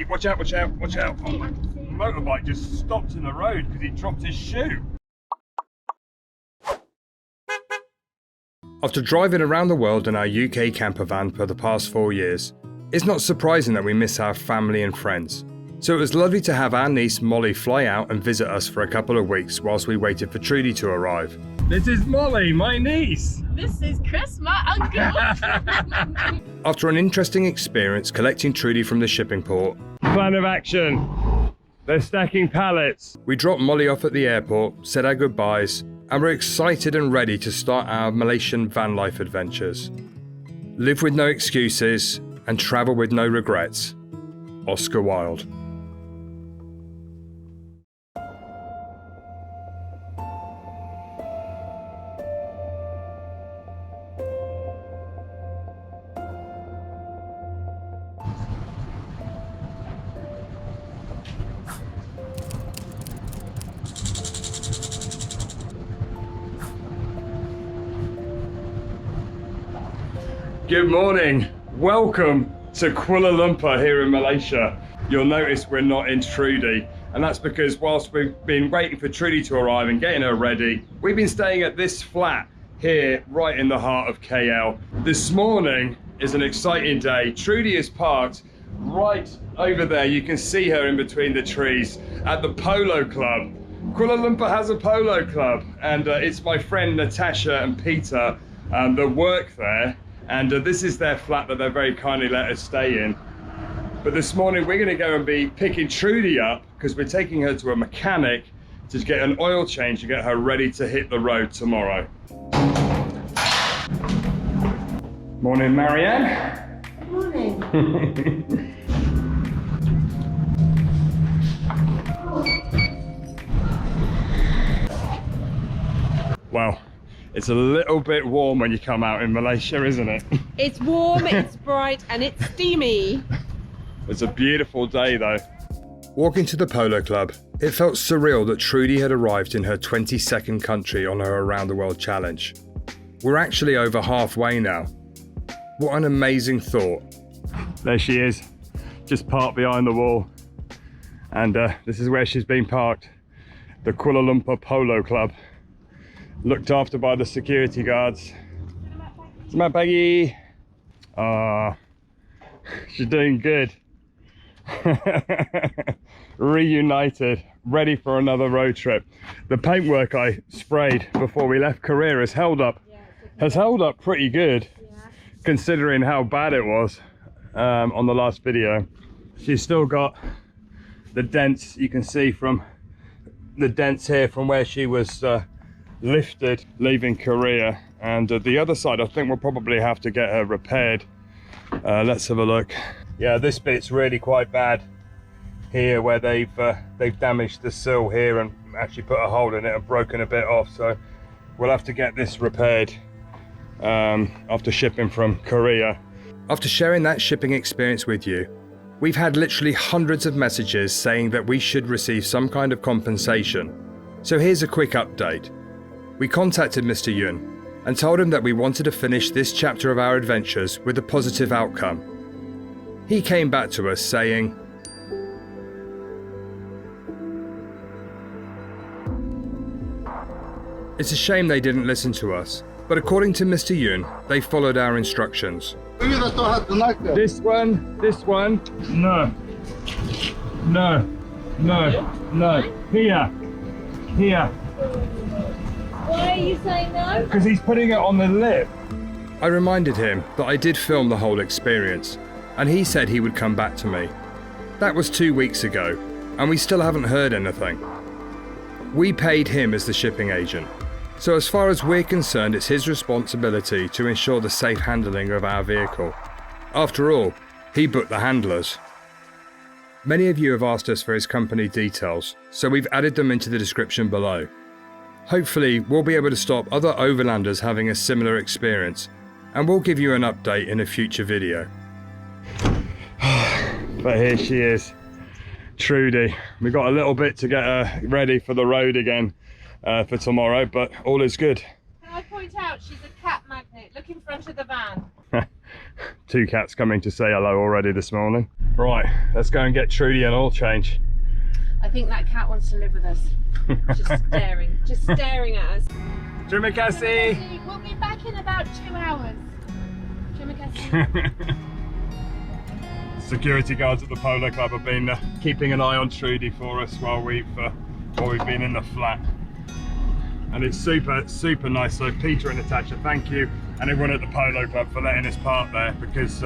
watch out, watch out, watch out. The motorbike just stopped in the road because he dropped his shoe. After driving around the world in our UK camper van for the past 4 years, it's not surprising that we miss our family and friends. So it was lovely to have our niece Molly fly out and visit us for a couple of weeks whilst we waited for Trudy to arrive. This is Molly, my niece. This is Chris, my uncle. After an interesting experience collecting Trudy from the shipping port. Plan of action. They're stacking pallets. We dropped Molly off at the airport, said our goodbyes, and we're excited and ready to start our Malaysian van life adventures. Live with no excuses and travel with no regrets. Oscar Wilde. Good morning, welcome to Kuala Lumpur here in Malaysia. You'll notice we're not in Trudy, and that's because whilst we've been waiting for Trudy to arrive and getting her ready, we've been staying at this flat here right in the heart of KL. This morning is an exciting day. Trudy is parked right over there. You can see her in between the trees at the Polo Club. Kuala Lumpur has a polo club, and it's my friend Natasha and Peter that work there. And this is their flat that they very kindly let us stay in. But this morning we're going to go and be picking Trudy up because we're taking her to a mechanic to get an oil change to get her ready to hit the road tomorrow. Morning, Marianne. Good morning. Wow. It's a little bit warm when you come out in Malaysia, isn't it? It's warm, it's bright, and it's steamy. It's a beautiful day though. Walking to the Polo Club, it felt surreal that Trudy had arrived in her 22nd country on her Around the World challenge. We're actually over halfway now. What an amazing thought. There she is, just parked behind the wall. And this is where she's been parked, the Kuala Lumpur Polo Club. Looked after by the security guards. Selamat pagi. She's doing good. Reunited, ready for another road trip. The paintwork I sprayed before we left Korea has held up pretty good, considering how bad it was on the last video. She's still got the dents, you can see from the dents here from where she was lifted leaving Korea, and the other side I think we'll probably have to get her repaired. Let's have a look. Yeah, this bit's really quite bad here where they've damaged the sill here and actually put a hole in it and broken a bit off, so we'll have to get this repaired after shipping from Korea. After sharing that shipping experience with you, we've had literally hundreds of messages saying that we should receive some kind of compensation. So here's a quick update. We contacted Mr. Youn and told him that we wanted to finish this chapter of our adventures with a positive outcome. He came back to us saying, "It's a shame they didn't listen to us, but according to Mr. Youn, they followed our instructions. This one, no, here. Why are you saying no? Because he's putting it on the lip." I reminded him that I did film the whole experience, and he said he would come back to me. That was 2 weeks ago, and we still haven't heard anything. We paid him as the shipping agent, so as far as we're concerned, it's his responsibility to ensure the safe handling of our vehicle. After all, he booked the handlers. Many of you have asked us for his company details, so we've added them into the description below. Hopefully, we'll be able to stop other overlanders having a similar experience, and we'll give you an update in a future video. But here she is, Trudy. We've got a little bit to get her ready for the road again for tomorrow, but all is good. Can I point out she's a cat magnet? Look in front of the van. 2 cats coming to say hello already this morning. Right, let's go and get Trudy an oil change. I think that cat wants to live with us. Just staring at us. Terima kasih. We'll be back in about 2 hours. Terima kasih. Security guards at the Polo Club have been keeping an eye on Trudy for us while we've been in the flat. And it's super nice. So Peter and Natasha, thank you, and everyone at the Polo Club for letting us park there, because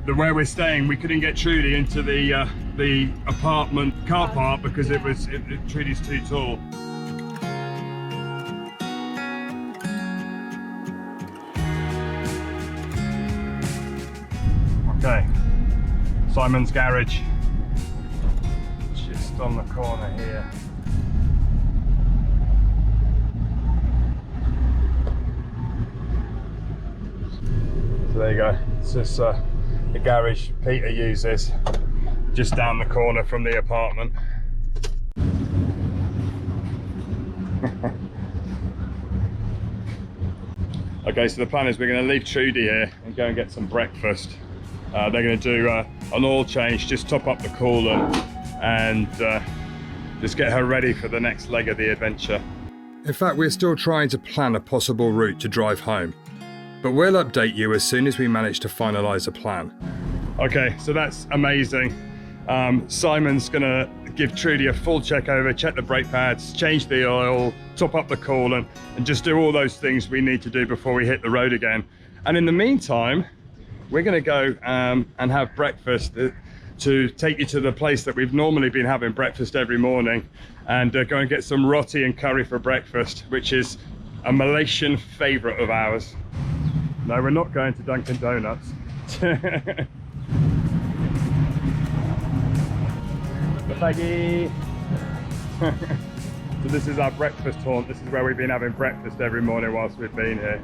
where we're staying, we couldn't get Trudy into the apartment car park because Trudy's too tall. Okay, Simon's garage, just on the corner here. So there you go. It's just the garage Peter uses, just down the corner from the apartment. Okay, so the plan is we're going to leave Trudy here and go and get some breakfast. They're going to do an oil change, just top up the coolant, and just get her ready for the next leg of the adventure. In fact, we're still trying to plan a possible route to drive home, but we'll update you as soon as we manage to finalise a plan. Okay, so that's amazing. Simon's gonna give Trudy a full check over, check the brake pads, change the oil, top up the coolant, and just do all those things we need to do before we hit the road again. And in the meantime, we're gonna go and have breakfast to take you to the place that we've normally been having breakfast every morning, and go and get some roti and curry for breakfast, which is a Malaysian favourite of ours. No, we're not going to Dunkin' Donuts. Peggy. So this is our breakfast haunt. This is where we've been having breakfast every morning whilst we've been here.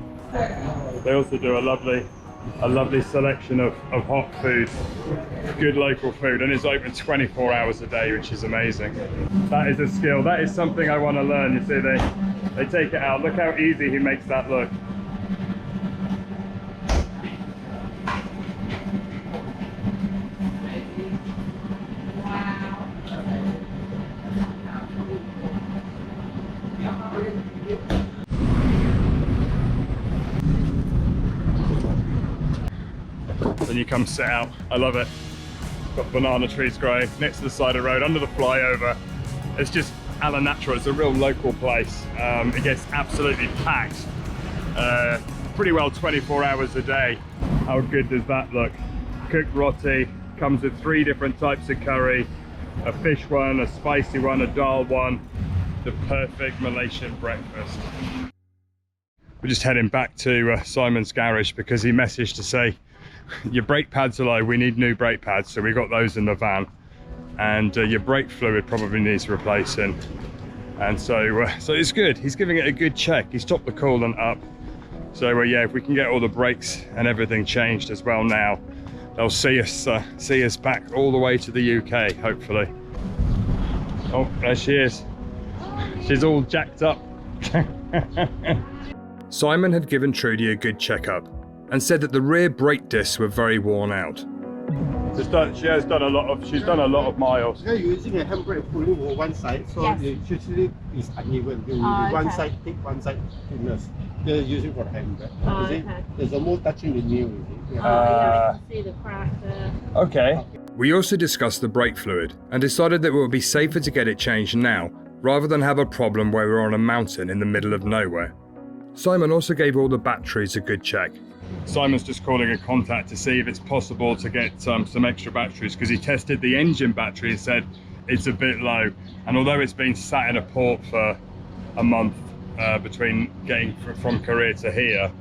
They also do a lovely selection of hot food, good local food, and it's open 24 hours a day, which is amazing. That is a skill. That is something I want to learn. You see, they take it out. Look how easy he makes that look. Then you come sit out. I love it. Got banana trees growing next to the side of the road, under the flyover. It's just a la natural. It's a real local place. It gets absolutely packed. Pretty well 24 hours a day. How good does that look? Cooked roti, comes with 3 different types of curry, a fish one, a spicy one, a dal one. The perfect Malaysian breakfast. We're just heading back to Simon's garage because he messaged to say, your brake pads are low, we need new brake pads. So we got those in the van, and your brake fluid probably needs replacing. And so it's good. He's giving it a good check. He's topped the coolant up. So yeah, if we can get all the brakes and everything changed as well now, they'll see us back all the way to the UK, hopefully. Oh, there she is. She's all jacked up. Simon had given Trudy a good checkup and said that the rear brake discs were very worn out. She's done a lot of miles. You're using a handbrake pulling over one side, so yes. It usually is uneven. One side thick, one side thickness. They're using for handbrake. Okay. There's more touching the nail. Yeah, I can see the crack there. Okay. We also discussed the brake fluid and decided that it would be safer to get it changed now rather than have a problem where we're on a mountain in the middle of nowhere. Simon also gave all the batteries a good check. Simon's just calling a contact to see if it's possible to get some extra batteries, because he tested the engine battery and said it's a bit low, and although it's been sat in a port for a month between getting from Korea to here,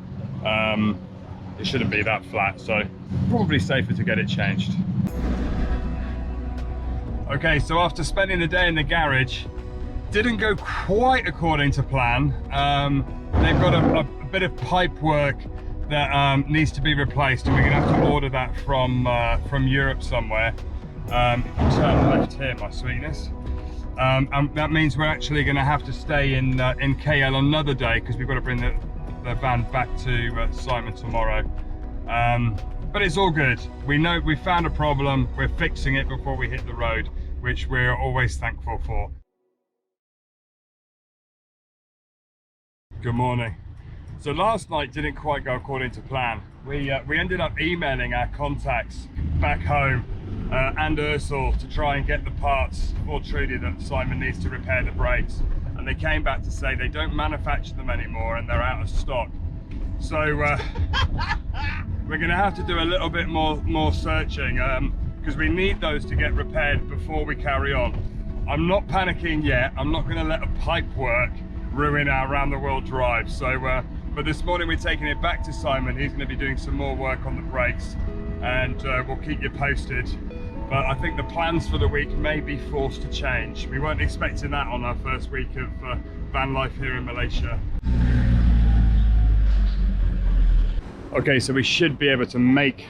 it shouldn't be that flat, so probably safer to get it changed. Okay, so after spending the day in the garage, didn't go quite according to plan. They've got a bit of pipe work that needs to be replaced, and we're gonna have to order that from Europe somewhere. If you turn left here, my sweetness. And that means we're actually gonna have to stay in KL another day, because we've got to bring the van back to Simon tomorrow. But it's all good. We know we found a problem. We're fixing it before we hit the road, which we're always thankful for. Good morning. So last night didn't quite go according to plan. We ended up emailing our contacts back home and Ursel to try and get the parts for Trudy that Simon needs to repair the brakes. And they came back to say they don't manufacture them anymore and they're out of stock. So we're going to have to do a little bit more searching because we need those to get repaired before we carry on. I'm not panicking yet. I'm not going to let a pipe work ruin our round the world drive. So but this morning we're taking it back to Simon. He's going to be doing some more work on the brakes and we'll keep you posted. But I think the plans for the week may be forced to change. We weren't expecting that on our first week of van life here in Malaysia. Okay, so we should be able to make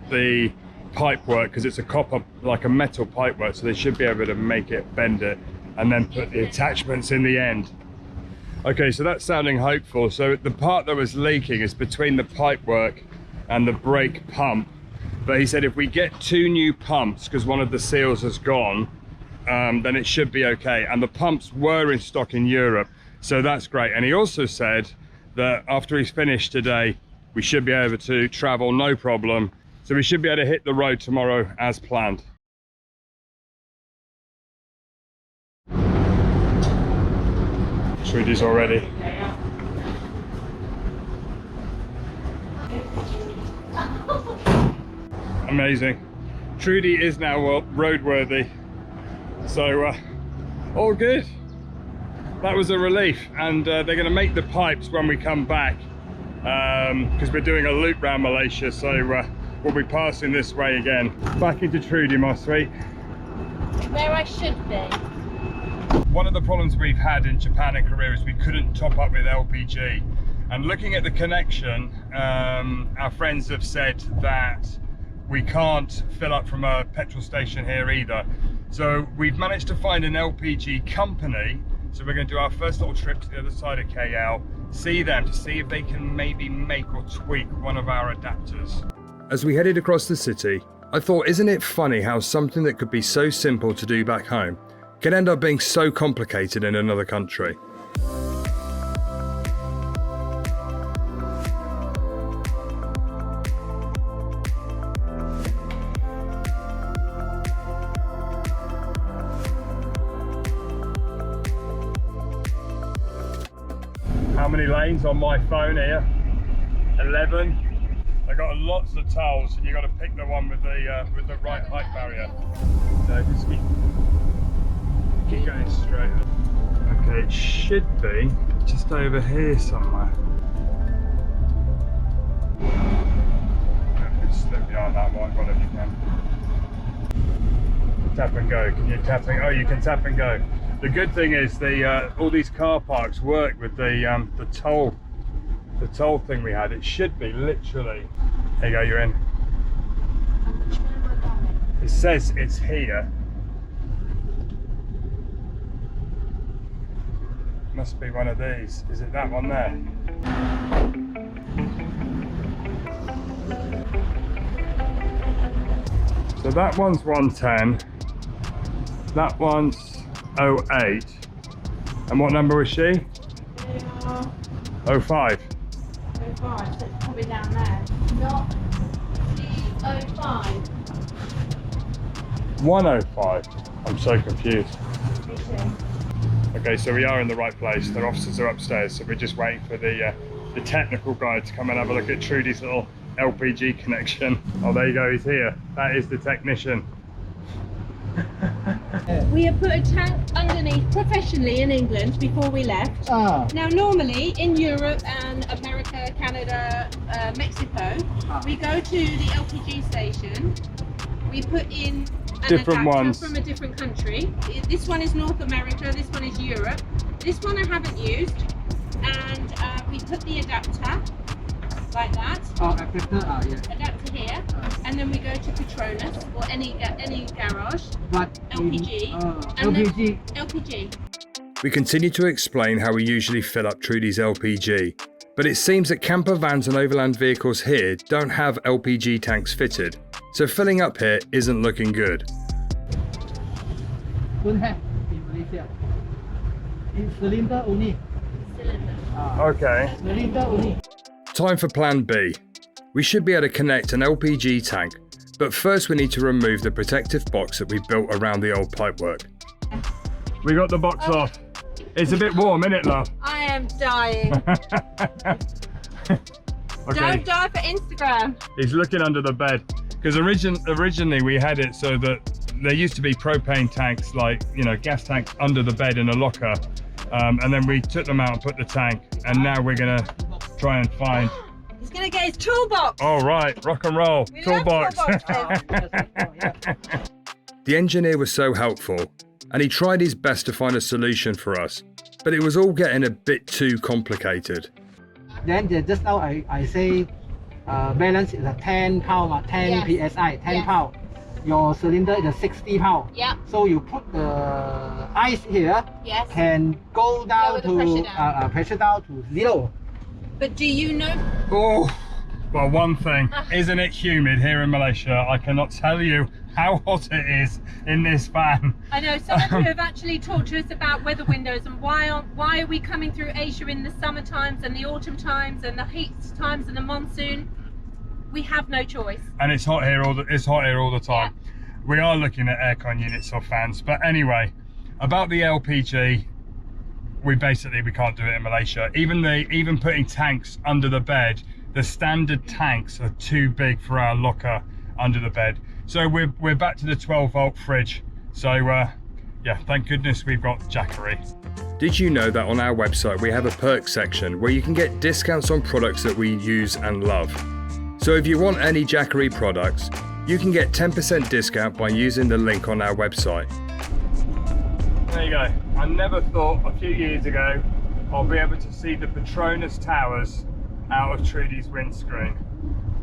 the pipe work because it's a copper, like a metal pipe work, so they should be able to make it, bend it, and then put the attachments in the end. Okay, so that's sounding hopeful. So the part that was leaking is between the pipe work and the brake pump. But he said if we get 2 new pumps, because one of the seals has gone, then it should be okay. And the pumps were in stock in Europe, so that's great. And he also said that after he's finished today, we should be able to travel no problem. So we should be able to hit the road tomorrow as planned. Trudy's all ready. Amazing. Trudy is now roadworthy. So all good. That was a relief. And they're going to make the pipes when we come back because we're doing a loop round Malaysia. So we'll be passing this way again. Back into Trudy, my sweet. Where I should be. One of the problems we've had in Japan and Korea is we couldn't top up with LPG. And looking at the connection, our friends have said that we can't fill up from a petrol station here either. So we've managed to find an LPG company. So we're going to do our first little trip to the other side of KL, see them to see if they can maybe make or tweak one of our adapters. As we headed across the city, I thought, isn't it funny how something that could be so simple to do back home can end up being so complicated in another country. How many lanes on my phone here? 11. I got lots of tolls, and you got to pick the one with the right height barrier. So just keep going straight. Okay, it should be just over here somewhere. Slip behind that white one if you can. Tap and go. Can you tap and? Oh, you can tap and go. The good thing is all these car parks work with the toll thing we had. It should be literally. There you go. You're in. It says it's here. Must be one of these. Is it that one there? So that one's 110. That one's 08. And what number was she? 05. 05, so it's probably down there. Not the 05. 105. I'm so confused. Okay, so we are in the right place. The officers are upstairs, so we're just waiting for the technical guy to come and have a look at Trudy's little LPG connection. Oh, there you go, he's here. That is the technician. We have put a tank underneath professionally in England before we left. Now normally in Europe and America, Canada, Mexico, we go to the LPG station, we put in an different adapter ones from a different country. This one is North America, this one is Europe. This one I haven't used, and we put the adapter like that. Yeah. Adapter here, and then we go to Petronas or any garage. But LPG. And LPG. then LPG. We continue to explain how we usually fill up Trudy's LPG, But it seems that camper vans and overland vehicles here don't have LPG tanks fitted, so filling up here isn't looking good. Don't have in Malaysia. It's cylinder only. Okay. Cylinder only. Time for plan B. We should be able to connect an LPG tank, but first we need to remove the protective box that we built around the old pipework. We got the box off. It's a bit warm, isn't it, love? I am dying. Okay. Don't die for Instagram. He's looking under the bed. Because originally we had it so that there used to be propane tanks, like, you know, gas tanks under the bed in a locker. And then we took them out and put the tank. And now we're gonna try and find... He's gonna get his toolbox. All right, rock and roll. We love Toolbox. The engineer was so helpful, and he tried his best to find a solution for us, but it was all getting a bit too complicated. Then just now I say balance is a 10 pound, 10 Yes. psi, 10 Yes. pound. Your cylinder is a 60 pound. Yeah. So you put the ice here, Yes. can go down Lower the to pressure down. pressure down to 0. But do you know? Oh, well, one thing, isn't it humid here in Malaysia? I cannot tell you how hot it is in this van. I know some of you have actually talked to us about weather windows and why are we coming through Asia in the summer times and the autumn times and the heat times and the monsoon? We have no choice. And it's hot here all the time. Yeah. We are looking at aircon units or fans, but anyway, about the LPG, we can't do it in Malaysia. Even putting tanks under the bed, the standard tanks are too big for our locker under the bed. So we're back to the 12-volt fridge. So yeah, thank goodness we've got Jackery. Did you know that on our website we have a perks section where you can get discounts on products that we use and love? So if you want any Jackery products, you can get 10% discount by using the link on our website. There you go. I never thought a few years ago I'll be able to see the Petronas Towers out of Trudy's windscreen.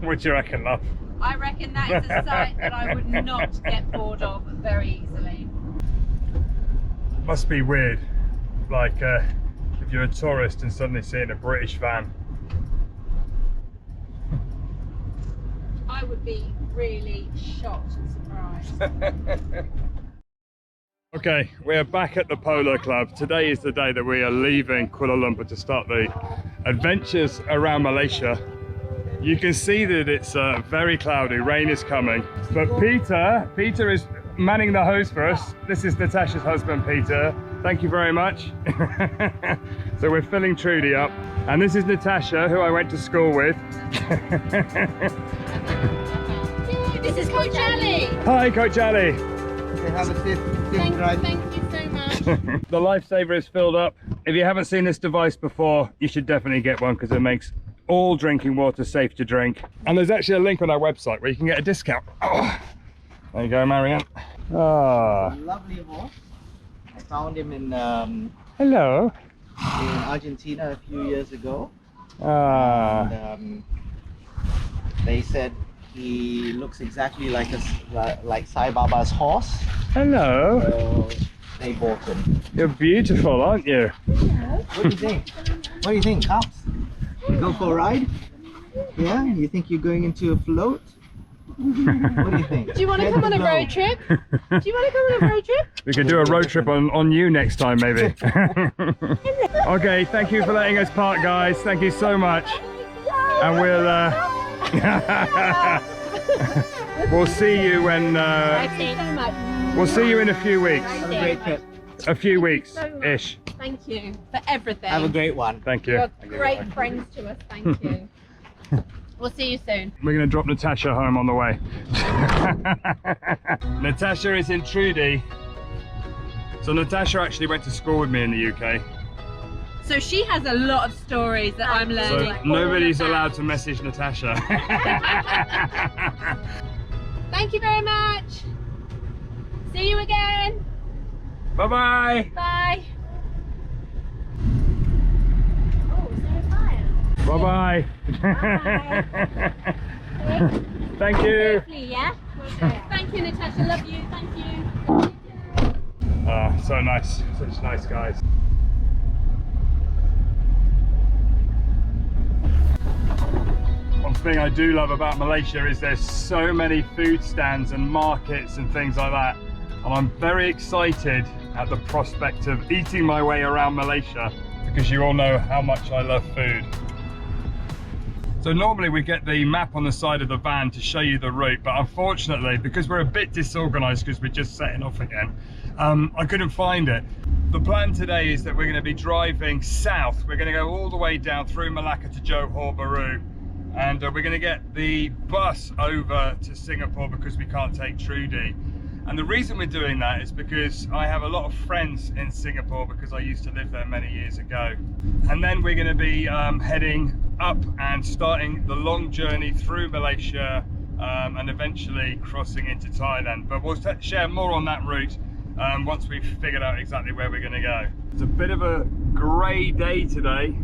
What do you reckon, love? I reckon that is a sight that I would not get bored of very easily. Must be weird, like if you're a tourist and suddenly seeing a British van. I would be really shocked and surprised. Okay, we are back at the Polo Club. Today is the day that we are leaving Kuala Lumpur to start the adventures around Malaysia. You can see that it's very cloudy, rain is coming. But Peter is manning the hose for us. This is Natasha's husband, Peter. Thank you very much. So we're filling Trudy up. And this is Natasha, who I went to school with. This is Coach Ali. Hi, Coach Ali. Have a safe drive. Thank you so much. The lifesaver is filled up. If you haven't seen this device before, you should definitely get one because it makes all drinking water safe to drink. And there's actually a link on our website where you can get a discount. Oh, there you go, Marianne. Ah. Lovely horse. I found him in Hello. Argentina a few years ago. Ah. And, they said he looks exactly like Sai Baba's horse. Hello. So they bought him. You're beautiful, aren't you? What do you think? What do you think, Cops? Go for a ride? Yeah? You think you're going into a float? What do you think? Do you want to come on a road trip? Do you want to come on a road trip? We could do a road trip on you next time, maybe. Okay, thank you for letting us park, guys. Thank you so much. And we'll see you when we'll see you in a few weeks. Have a great trip. A few weeks-ish. Thank you for everything. Have a great one. Thank you. You're great friends to us. Thank you. We'll see you soon. We're going to drop Natasha home on the way. Natasha is in Trudy. So Natasha actually went to school with me in the UK. So she has a lot of stories that I'm learning. So nobody's allowed to message Natasha. Thank you very much. See you again. Bye-bye. Bye. Oh, is there a fire? Bye-bye. Thank you. Safely, yeah? Thank you, Natasha. Love you. Thank you. So nice. Such nice guys. thing I do love about Malaysia is there's so many food stands and markets and things like that. And I'm very excited at the prospect of eating my way around Malaysia because you all know how much I love food. So normally we get the map on the side of the van to show you the route, but unfortunately, because we're a bit disorganized because we're just setting off again, I couldn't find it. The plan today is that we're going to be driving south. We're going to go all the way down through Malacca to Johor Bahru, and we're going to get the bus over to Singapore because we can't take Trudy. And the reason we're doing that is because I have a lot of friends in Singapore because I used to live there many years ago. And then we're going to be heading up and starting the long journey through Malaysia and eventually crossing into Thailand. But we'll share more on that route once we've figured out exactly where we're going to go. It's a bit of a grey day today.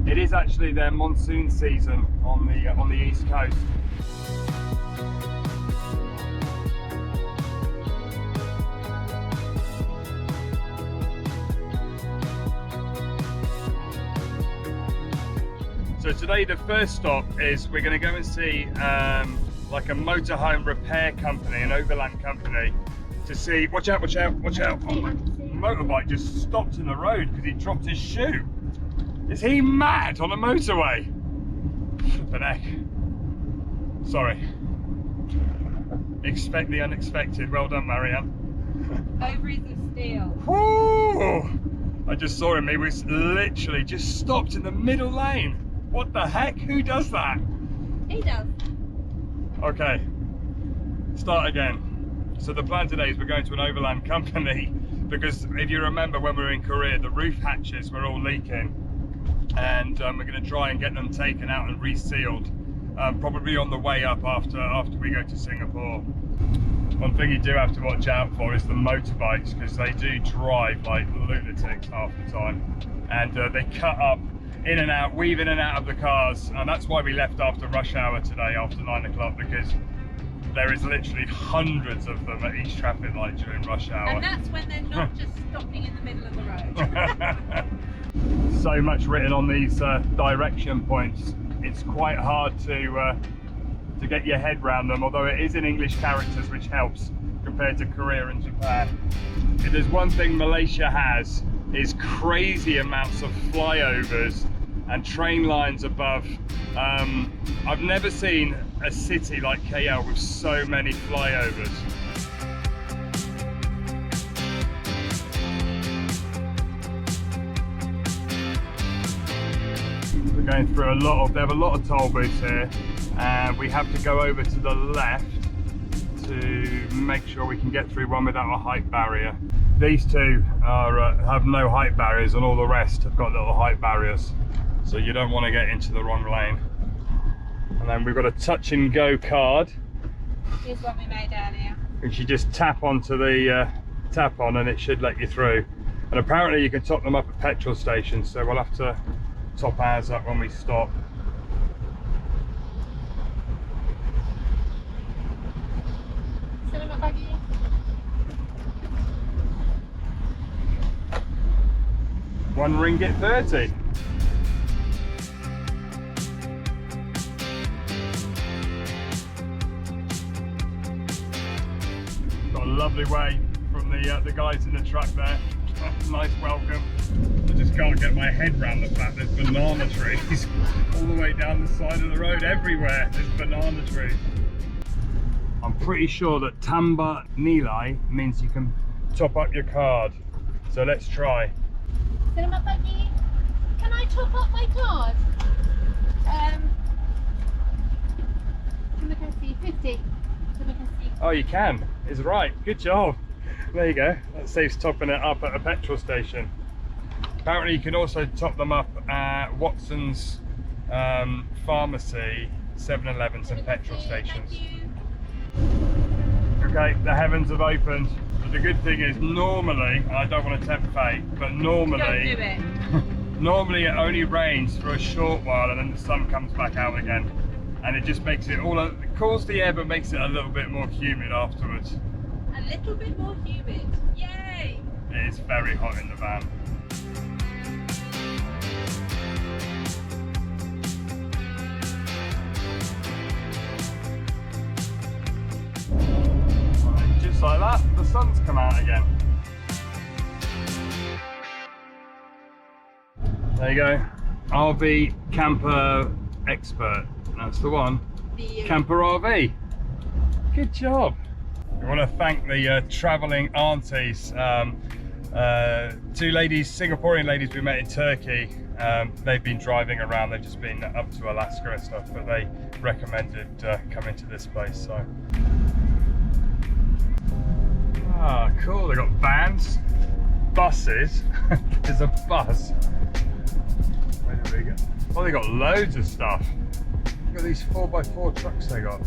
It is actually their monsoon season on the east coast. So today the first stop is we're going to go and see like a motorhome repair company, an overland company, to see, watch out, watch out, watch out. Oh, my motorbike just stopped in the road because he dropped his shoe. Is he mad on a motorway? Flippin' heck. Sorry. Expect the unexpected. Well done, Marianne. Ovaries of steel. Woo! I just saw him. He was literally just stopped in the middle lane. What the heck? Who does that? He does. Okay. Start again. So the plan today is we're going to an overland company because if you remember when we were in Korea, the roof hatches were all leaking. And we're going to try and get them taken out and resealed, probably on the way up after we go to Singapore. One thing you do have to watch out for is the motorbikes because they do drive like lunatics half the time, and they cut up in and out, weave in and out of the cars, and that's why we left after rush hour today after 9 o'clock, because there is literally hundreds of them at each traffic light during rush hour. And that's when they're not just stopping in the middle of the road. So much written on these direction points. It's quite hard to get your head around them, although it is in English characters, which helps compared to Korea and Japan. If there's one thing Malaysia has, is crazy amounts of flyovers and train lines above. I've never seen a city like KL with so many flyovers. We're going through they have a lot of toll booths here, and we have to go over to the left to make sure we can get through one without a height barrier. These two have no height barriers, and all the rest have got little height barriers, so you don't want to get into the wrong lane. And then we've got a touch and go card. Here's what we made earlier. Which you just tap onto the tap on, and it should let you through. And apparently you can top them up at petrol stations, so we'll have to top ours up when we stop. RM1.30. Got a lovely way from the guys in the truck there. Nice welcome. I just can't get my head around the fact there's banana trees all the way down the side of the road. Everywhere there's banana trees. I'm pretty sure that Tambah Nilai means you can top up your card. So let's try. Cinema Buggy, can I top up my card? 50. Oh, you can. It's right. Good job. There you go. That saves topping it up at a petrol station. Apparently you can also top them up at Watson's pharmacy, 7-Elevens and petrol stations. Okay, the heavens have opened. But the good thing is normally, and I don't want to tempt fate, but normally, Don't do it. normally it only rains for a short while and then the sun comes back out again. And it just makes it it cools the air but makes it a little bit more humid afterwards. A little bit more humid. Yay! It is very hot in the van. that, the sun's come out again. There you go, RV camper expert. That's the one. Camper RV. Good job. I want to thank the travelling aunties. 2 ladies, Singaporean ladies we met in Turkey. They've been driving around. They've just been up to Alaska and stuff, but they recommended coming to this place. So, cool. They got vans, buses. There's a bus. Where do we go? Oh, they got loads of stuff. Look at these 4x4 trucks they got.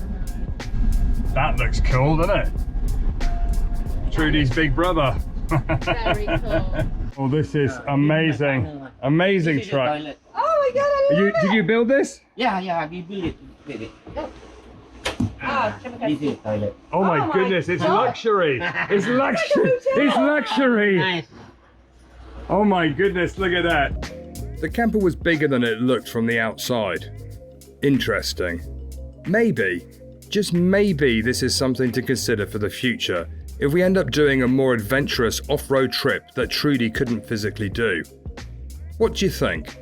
That looks cool, doesn't it? Trudy's big brother. Very cool. Oh, this is amazing. Amazing This is the truck. toilet. Oh my god, I love Did you build this? Yeah, we built it. This is toilet. Oh my my goodness, it's God. luxury. It's luxury. It's luxury. Nice. Oh my goodness, look at that. The camper was bigger than it looked from the outside. Interesting. Maybe, just maybe, this is something to consider for the future if we end up doing a more adventurous off-road trip that Trudy couldn't physically do. What do you think?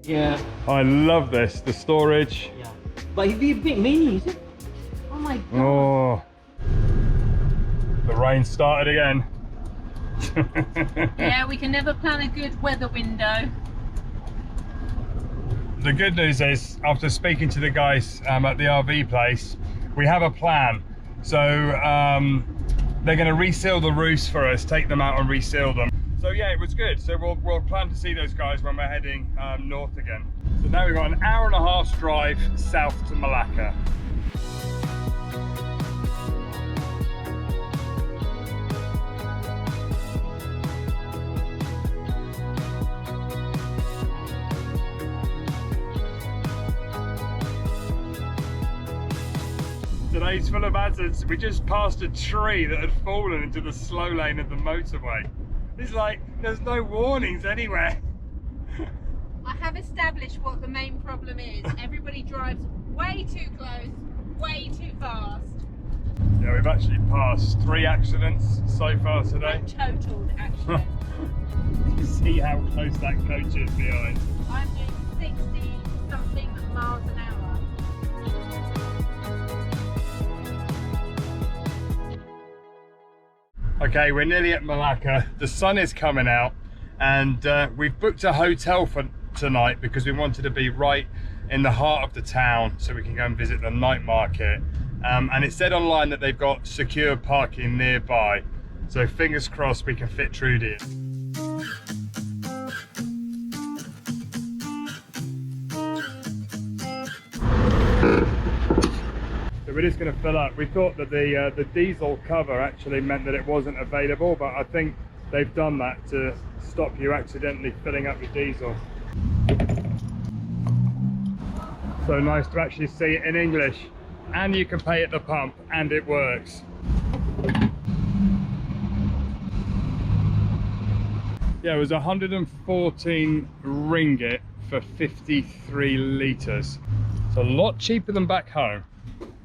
Yeah. I love this, the storage. Yeah. But if we big mini, is it? Oh my god. Oh, the rain started again. Yeah, we can never plan a good weather window. The good news is, after speaking to the guys at the RV place, we have a plan. So they're going to reseal the roofs for us, take them out and reseal them. So yeah, it was good. So we'll plan to see those guys when we're heading north again. So now we've got an 1.5 hour drive south to Malacca. Today's full of hazards. We just passed a tree that had fallen into the slow lane of the motorway. It's like, there's no warnings anywhere. I have established what the main problem is. Everybody drives way too close, way too fast. Yeah, we've actually passed 3 accidents so far today. Totaled, actually. You see how close that coach is behind. I'm doing 60 something miles an hour. Okay, we're nearly at Malacca. The sun is coming out, and we've booked a hotel for tonight because we wanted to be right in the heart of the town so we can go and visit the night market. And it said online that they've got secure parking nearby. So fingers crossed we can fit Trudy in. So we're just going to fill up. We thought that the diesel cover actually meant that it wasn't available, but I think they've done that to stop you accidentally filling up your diesel. So nice to actually see it in English, and you can pay at the pump and it works. Yeah, it was 114 ringgit for 53 litres. It's a lot cheaper than back home.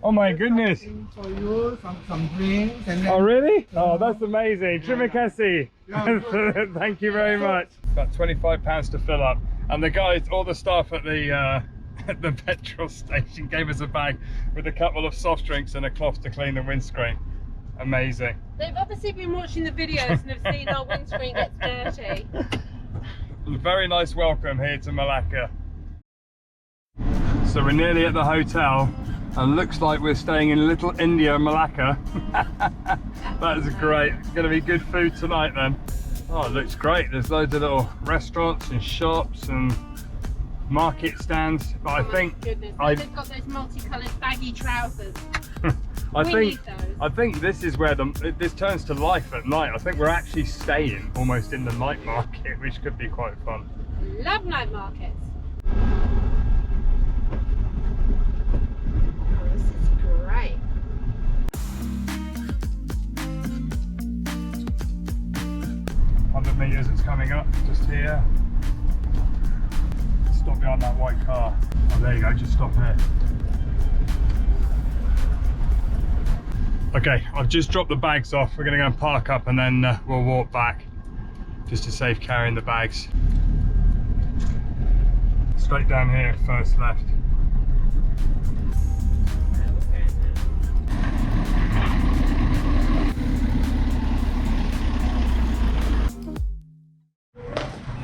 Oh my goodness. For you, some drinks and then... Oh really? Oh, that's amazing. Terima kasih. Thank you very much. About £25 to fill up. And the guys, all the staff at the petrol station gave us a bag with a couple of soft drinks and a cloth to clean the windscreen. Amazing. They've obviously been watching the videos and have seen our windscreen gets dirty. Very nice welcome here to Malacca. So we're nearly at the hotel, and looks like we're staying in Little India, Malacca. That is great. It's going to be good food tonight then. Oh, it looks great. There's loads of little restaurants and shops and market stands. But I think they've got those multicoloured baggy trousers. I think this is where this turns to life at night. I think we're actually staying almost in the night market, which could be quite fun. Love night markets. This is great. Meters it's coming up, just here. Stop behind that white car. Oh, there you go, just stop here. Okay, I've just dropped the bags off. We're gonna go and park up and then we'll walk back just to save carrying the bags. Straight down here, first left.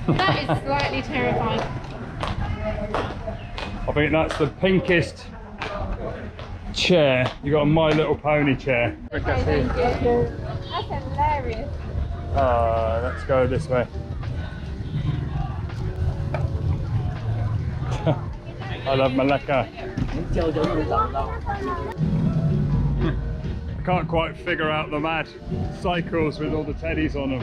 That is slightly terrifying. I think that's the pinkest chair. You got a My Little Pony chair. Okay, thank you. That's hilarious. Let's go this way. I love Malacca. I can't quite figure out the mad cycles with all the teddies on them.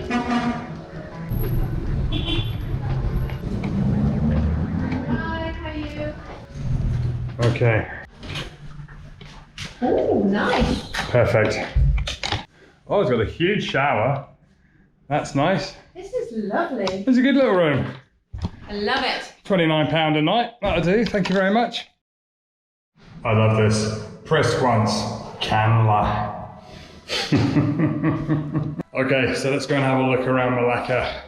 Hi, how are you? Okay. Oh, nice. Perfect. Oh, it's got a huge shower. That's nice. This is lovely. It's a good little room. I love it. £29 a night. That'll do. Thank you very much. I love this. Pressed once, can lie. Okay, so let's go and have a look around Malacca.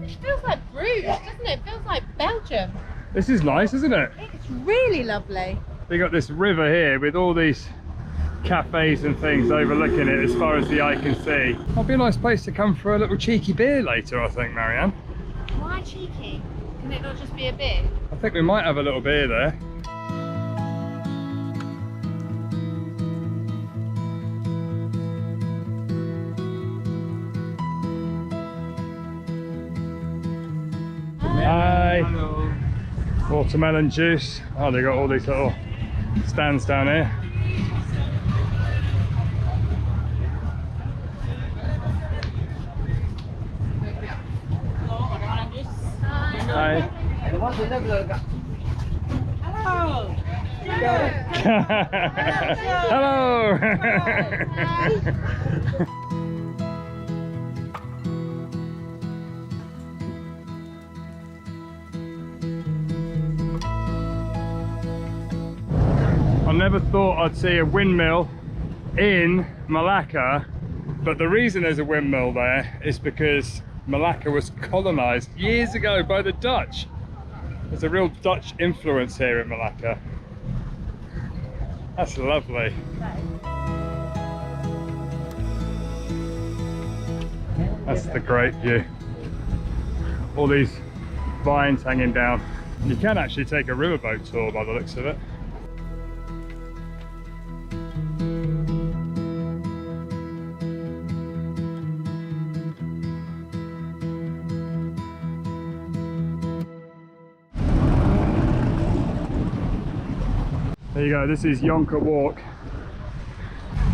It feels like Bruges, doesn't it? It feels like Belgium. This is nice, isn't it? It's really lovely. We got this river here with all these cafes and things overlooking it as far as the eye can see. Might be a nice place to come for a little cheeky beer later, I think, Marianne. Why cheeky? Can it not just be a beer? I think we might have a little beer there. Hi. Hello. Watermelon juice. Oh, they got all these little stands down here. Hi. Hello. Hello. I never thought I'd see a windmill in Malacca, but the reason there's a windmill there is because Malacca was colonised years ago by the Dutch. There's a real Dutch influence here in Malacca. That's lovely. That's the great view. All these vines hanging down. You can actually take a riverboat tour by the looks of it. There you go, this is Yonka Walk.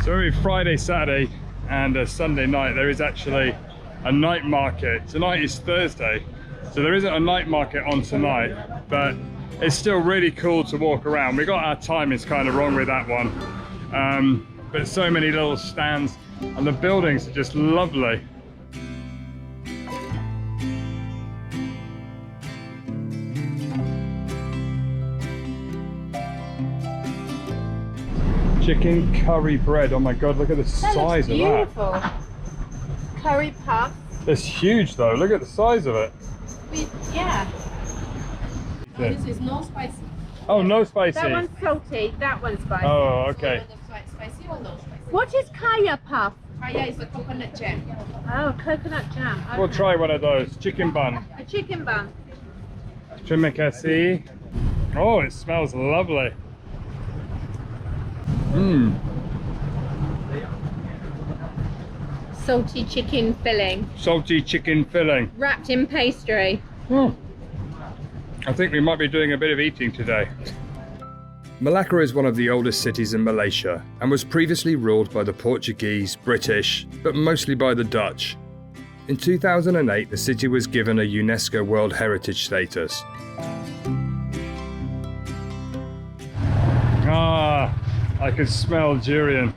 So every Friday, Saturday and Sunday night there is actually a night market. Tonight is Thursday, so there isn't a night market on tonight, but it's still really cool to walk around. We got our timings kind of wrong with that one. But so many little stands and the buildings are just lovely. Chicken curry bread. Oh my god, look at the size of that. Beautiful. Curry puff. It's huge though, look at the size of it. Yeah. Oh, this is no spicy. Oh, no spicy. That one's salty, that one's spicy. Oh, okay. Spicy or no spicy? What is kaya puff? Kaya is a coconut jam. Oh, coconut jam. Okay. We'll try one of those. Chicken bun. A chicken bun. Terima kasih. Oh, it smells lovely. Mmm. Salty chicken filling. Salty chicken filling. Wrapped in pastry. Oh. I think we might be doing a bit of eating today. Malacca is one of the oldest cities in Malaysia and was previously ruled by the Portuguese, British, but mostly by the Dutch. In 2008, the city was given a UNESCO World Heritage status. Ah, I can smell durian.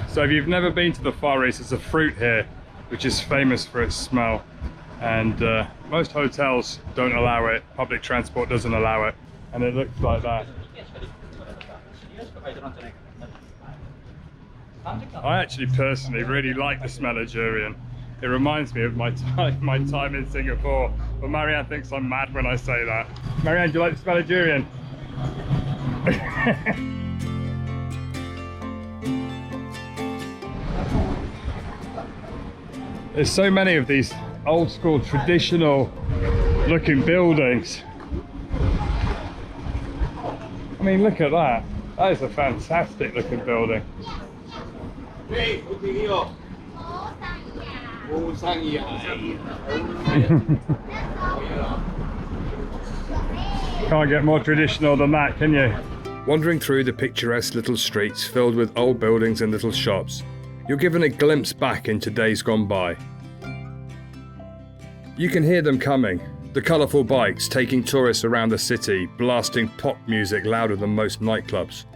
So if you've never been to the Far East, there's a fruit here which is famous for its smell, and most hotels don't allow it, public transport doesn't allow it. and it looks like that. I actually personally really like the smell of durian. It reminds me of my time in Singapore, but Marianne thinks I'm mad when I say that. Marianne, do you like the smell of durian? There's so many of these old school traditional looking buildings. I mean, look at that. That is a fantastic looking building. Can't get more traditional than that, can you? Wandering through the picturesque little streets filled with old buildings and little shops, you're given a glimpse back into days gone by. You can hear them coming, the colourful bikes taking tourists around the city, blasting pop music louder than most nightclubs.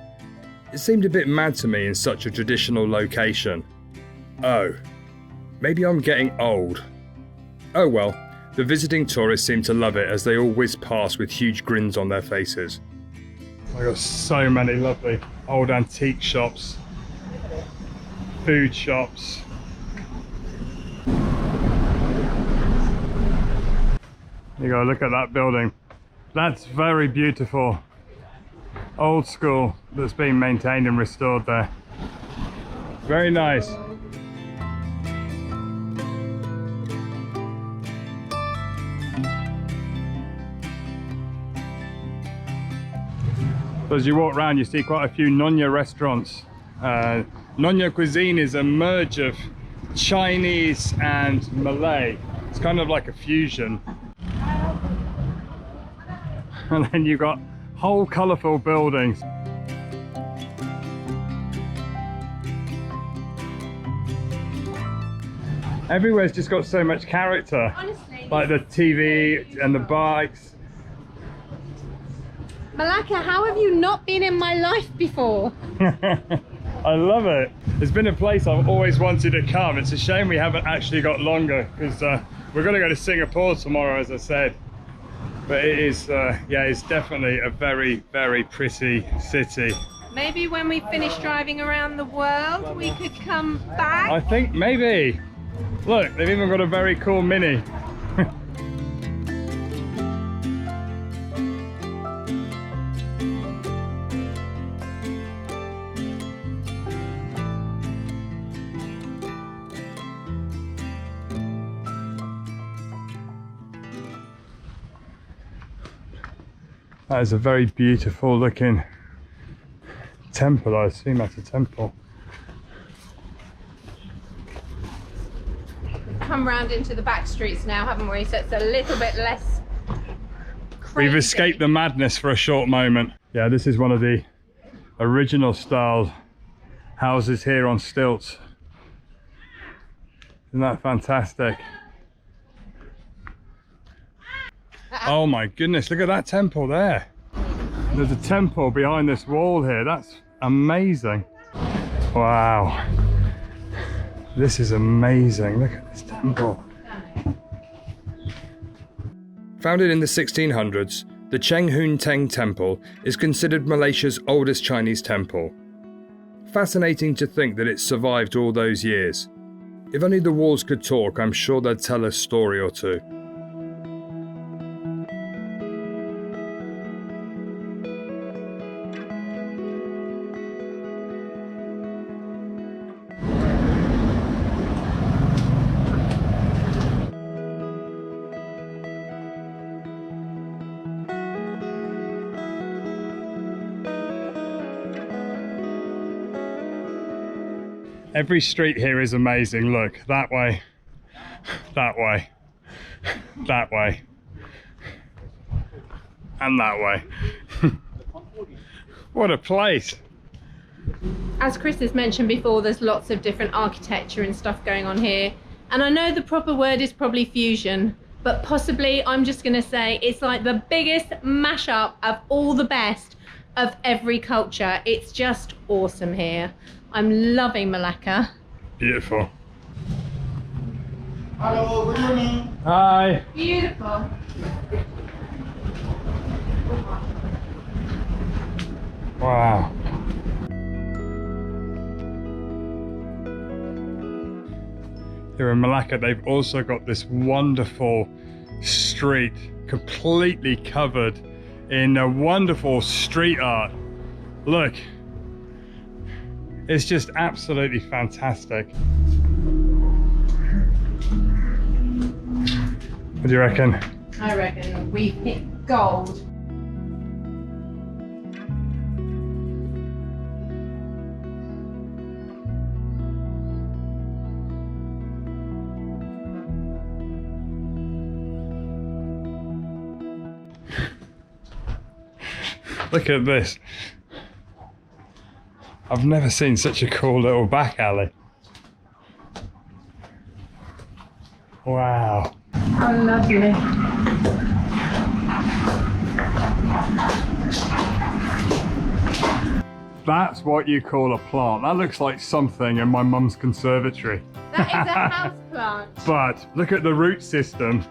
It seemed a bit mad to me in such a traditional location. Oh, maybe I'm getting old. Oh well, the visiting tourists seem to love it as they all whiz past with huge grins on their faces. I got so many lovely old antique shops, food shops. You go, look at that building. That's very beautiful. Old school that's been maintained and restored there. Very nice. So as you walk around, you see quite a few Nyonya restaurants. Nyonya cuisine is a merge of Chinese and Malay. It's kind of like a fusion. And then you've got whole colourful buildings. Everywhere's just got so much character. Honestly. Like the TV and the bikes. Malacca, how have you not been in my life before? I love it. It's been a place I've always wanted to come. It's a shame we haven't actually got longer because we're going to go to Singapore tomorrow, as I said. But it is, yeah, it's definitely a very, very pretty city. Maybe when we finish driving around the world, we could come back. I think maybe. Look, they've even got a very cool Mini. That is a very beautiful looking temple. I assume that's a temple. We've come round into the back streets now, haven't we? So it's a little bit less crazy. We've escaped the madness for a short moment. Yeah, this is one of the original style houses here on stilts. Isn't that fantastic? Oh my goodness, look at that temple there. There's a temple behind this wall here. That's amazing. Wow. This is amazing. Look at this temple. Founded in the 1600s, the Cheng Hun Teng Temple is considered Malaysia's oldest Chinese temple. Fascinating to think that it survived all those years. If only the walls could talk, I'm sure they'd tell a story or two. Every street here is amazing. Look, that way, that way, that way, and that way. What a place. As Chris has mentioned before, there's lots of different architecture and stuff going on here. And I know the proper word is probably fusion, but possibly I'm just going to say it's like the biggest mashup of all the best of every culture. It's just awesome here. I'm loving Malacca. Beautiful. Hello, good evening. Hi. Beautiful. Wow. Here in Malacca, they've also got this wonderful street completely covered in a wonderful street art. Look, it's just absolutely fantastic. What do you reckon? I reckon we hit gold. Look at this. I've never seen such a cool little back alley. Wow. Oh, lovely. That's what you call a plant. That looks like something in my mum's conservatory. That is a house plant. But look at the root system.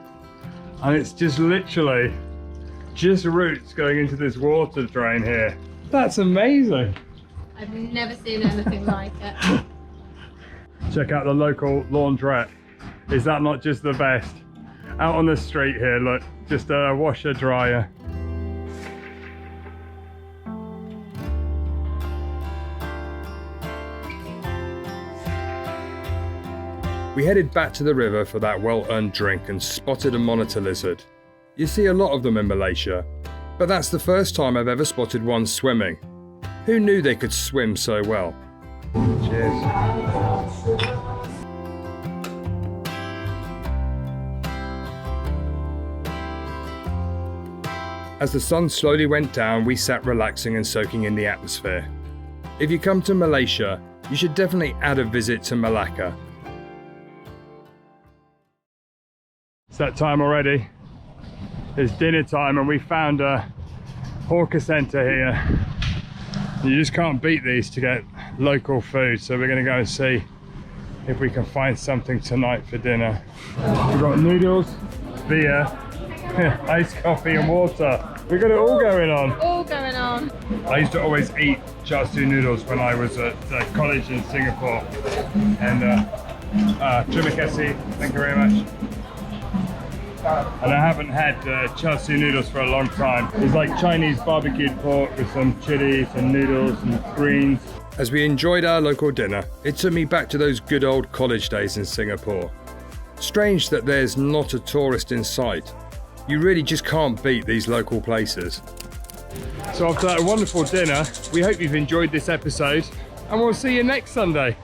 And it's just literally just roots going into this water drain here. That's amazing. I've never seen anything like it. Check out the local laundrette. Is that not just the best? Out on the street here, look, just a washer dryer. We headed back to the river for that well-earned drink and spotted a monitor lizard. You see a lot of them in Malaysia, but that's the first time I've ever spotted one swimming. Who knew they could swim so well? Cheers. As the sun slowly went down, we sat relaxing and soaking in the atmosphere. If you come to Malaysia, you should definitely add a visit to Malacca. It's that time already. It's dinner time and we found a hawker centre here. You just can't beat these to get local food, so we're going to go and see if we can find something tonight for dinner. We've got noodles, beer, iced coffee and water. We've got it all going on. All going on. I used to always eat char siu noodles when I was at college in Singapore. And terima kasih, thank you very much. And I haven't had char siu noodles for a long time. It's like Chinese barbecued pork with some chilies and noodles and greens. As we enjoyed our local dinner, it took me back to those good old college days in Singapore. Strange that there's not a tourist in sight. You really just can't beat these local places. So after that wonderful dinner, we hope you've enjoyed this episode and we'll see you next Sunday.